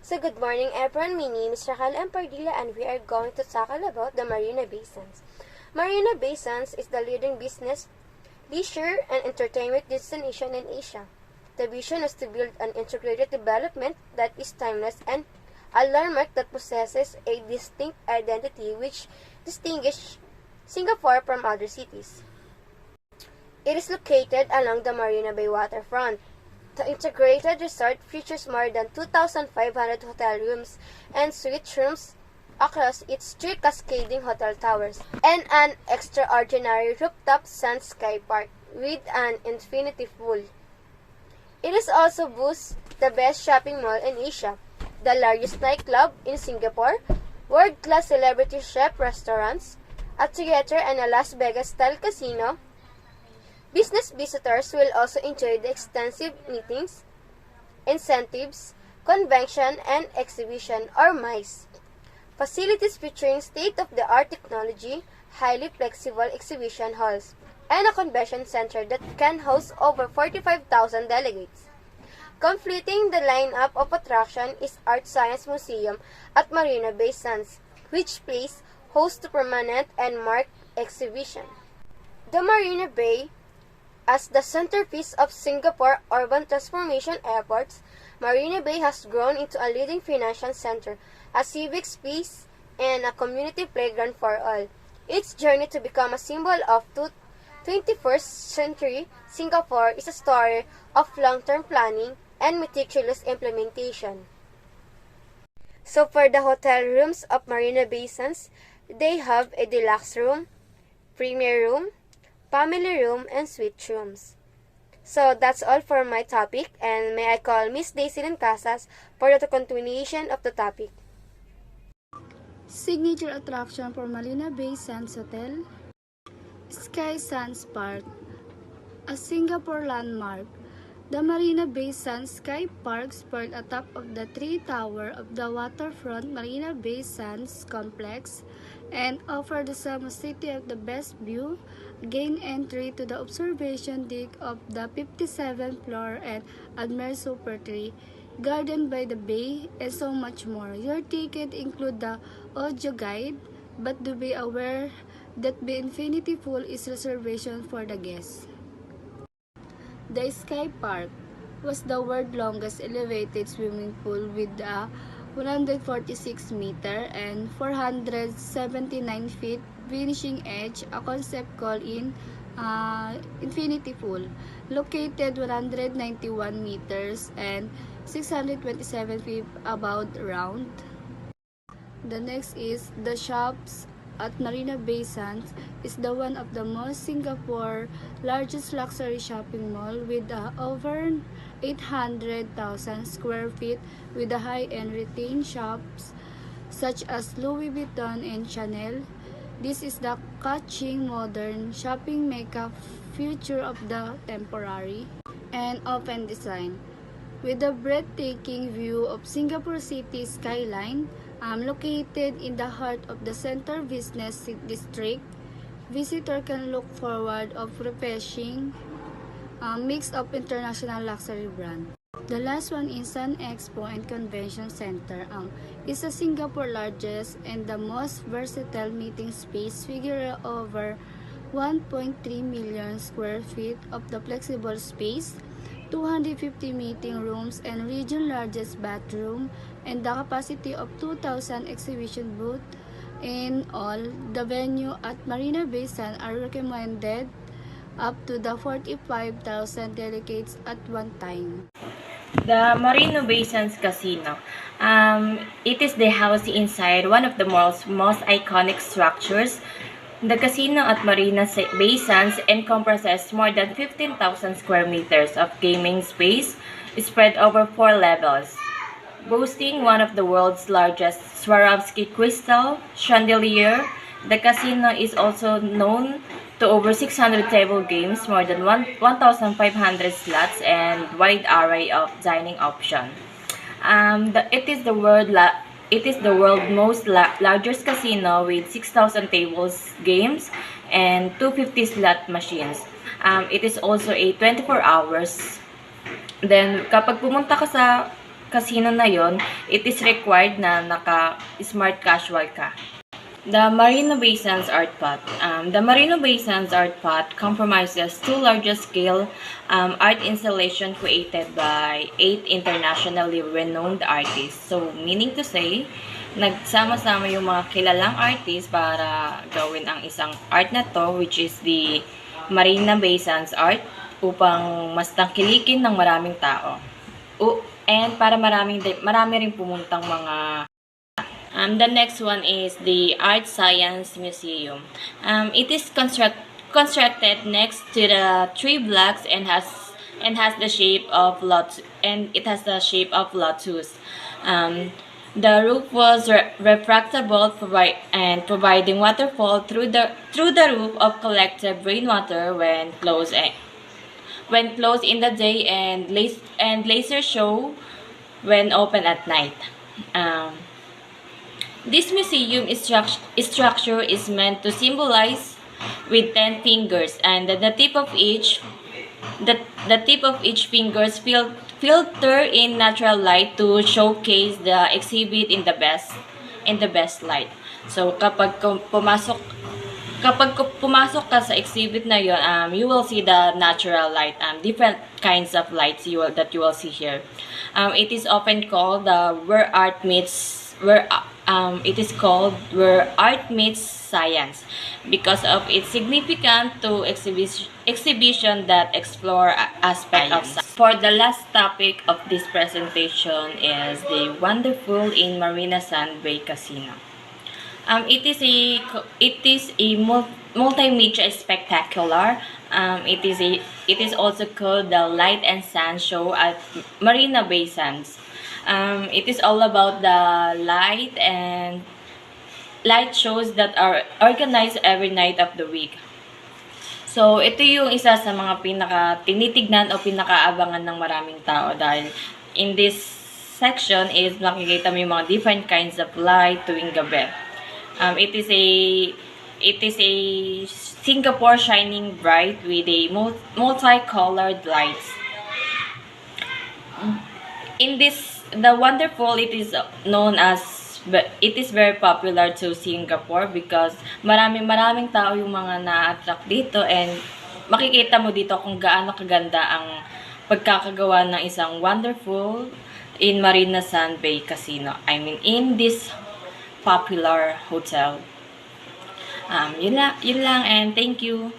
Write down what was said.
So good morning everyone, my name is Raquel Empardilla and we are going to tackle about the Marina Bay Sands. Marina Bay Sands is the leading business, leisure, and entertainment destination in Asia. The vision is to build an integrated development that is timeless and a landmark that possesses a distinct identity which distinguishes Singapore from other cities. It is located along the Marina Bay waterfront. The integrated resort features more than 2,500 hotel rooms and suite rooms across its three cascading hotel towers and an extraordinary rooftop sun sky park with an infinity pool. It is also boasts the best shopping mall in Asia, the largest nightclub in Singapore, world-class celebrity chef restaurants, a theater and a Las Vegas-style casino. Business visitors will also enjoy the extensive meetings, incentives, convention and exhibition or MICE facilities featuring state-of-the-art technology, highly flexible exhibition halls, and a convention center that can host over 45,000 delegates. Completing the lineup of attraction is Art Science Museum at Marina Bay Sands, which plays host to permanent and marked exhibition. The Marina Bay, as the centerpiece of Singapore urban transformation efforts, Marina Bay has grown into a leading financial center, a civic space, and a community playground for all. Its journey to become a symbol of 21st century Singapore is a story of long-term planning and meticulous implementation. So for the hotel rooms of Marina Bay Sands, they have a deluxe room, premier room, family room, and suite rooms. So that's all for my topic, and may I call Miss Daisy Casas for the continuation of the topic. Signature attraction for Marina Bay Sands Hotel, Sky Sands Park, a Singapore landmark. The Marina Bay Sands Sky Park spurred atop of the three tower of the waterfront Marina Bay Sands complex and offered the summer city of the best view, gain entry to the observation deck of the 57th floor and admire Super Tree, garden by the bay, and so much more. Your ticket include the audio guide, but do be aware that the infinity pool is reservation for the guests. The Sky Park was the world's longest elevated swimming pool with a 146 meter and 479 feet finishing edge, a concept called Infinity Pool, located 191 meters and 627 feet above ground. The next is the shops at Marina Bay Sands is the one of the most Singapore largest luxury shopping mall with over 800,000 square feet with the high-end retail shops such as Louis Vuitton and Chanel. This is the catching modern shopping mecca future of the temporary and open design. With a breathtaking view of Singapore City skyline, located in the heart of the Central Business District, visitor can look forward of refreshing mix of international luxury brand. The last one is Sun Expo and Convention Center. Is the Singapore largest and the most versatile meeting space, figure over 1.3 million square feet of the flexible space, 250 meeting rooms and region largest bathroom, and the capacity of 2,000 exhibition booths. In all, the venue at Marina Bay Sands are recommended up to the 45,000 delegates at one time. The Marina Bay Sands Casino. It is the house inside one of the mall's most iconic structures. The casino at Marina Bay Sands encompasses more than 15,000 square meters of gaming space spread over 4 levels. Boasting one of the world's largest Swarovski crystal chandelier, the casino is also known to over 600 table games, more than 1,500 slots, and wide array of dining options. It is the world's most largest casino with 6,000 tables games and 250 slot machines. It is also a 24 hours. Then kapag pumunta ka sa casino na yon, it is required na naka-smart casual ka. The Marina Bay Sands Art Pot. The Marina Bay Sands Art Pot comprises two large-scale art installations created by 8 internationally renowned artists. So, meaning to say, nagsama-sama yung mga kilalang artists para gawin ang isang art na to, which is the Marina Bay Sands Art, upang mas tangkilikin ng maraming tao. And para marami rin pumuntang mga the next one is the Art Science Museum. It is constructed next to the 3 blocks and has the shape of lotus. The roof was retractable, providing waterfall through the roof of collective rainwater when closed in the day, and laser show when open at night. This museum structure is meant to symbolize with 10 fingers, and the tip of each fingers filter in natural light to showcase the exhibit in the best light. So kapag pumasok ka sa exhibit na yon, you will see the natural light, different kinds of lights that you will see here. It is often called where art meets science because of its significance to exhibition that explore aspects of science. For the last topic of this presentation is the wonderful in Marina Sand Bay Casino. It is a multimedia spectacular. It is also called the Light and Sand Show at Marina Bay Sands. It is all about the light shows that are organized every night of the week. So, ito yung isa sa mga tinitignan o pinakaabangan ng maraming tao dahil in this section is makikita mo yung mga different kinds of light tuwing gabi. It is a Singapore shining bright with a multicolored lights. The wonderful, it is very popular to Singapore because maraming tao yung mga na-attract dito, and makikita mo dito kung gaano kaganda ang pagkakagawa ng isang wonderful in Marina Sand Bay Casino. I mean, in this popular hotel. Yun lang, and thank you.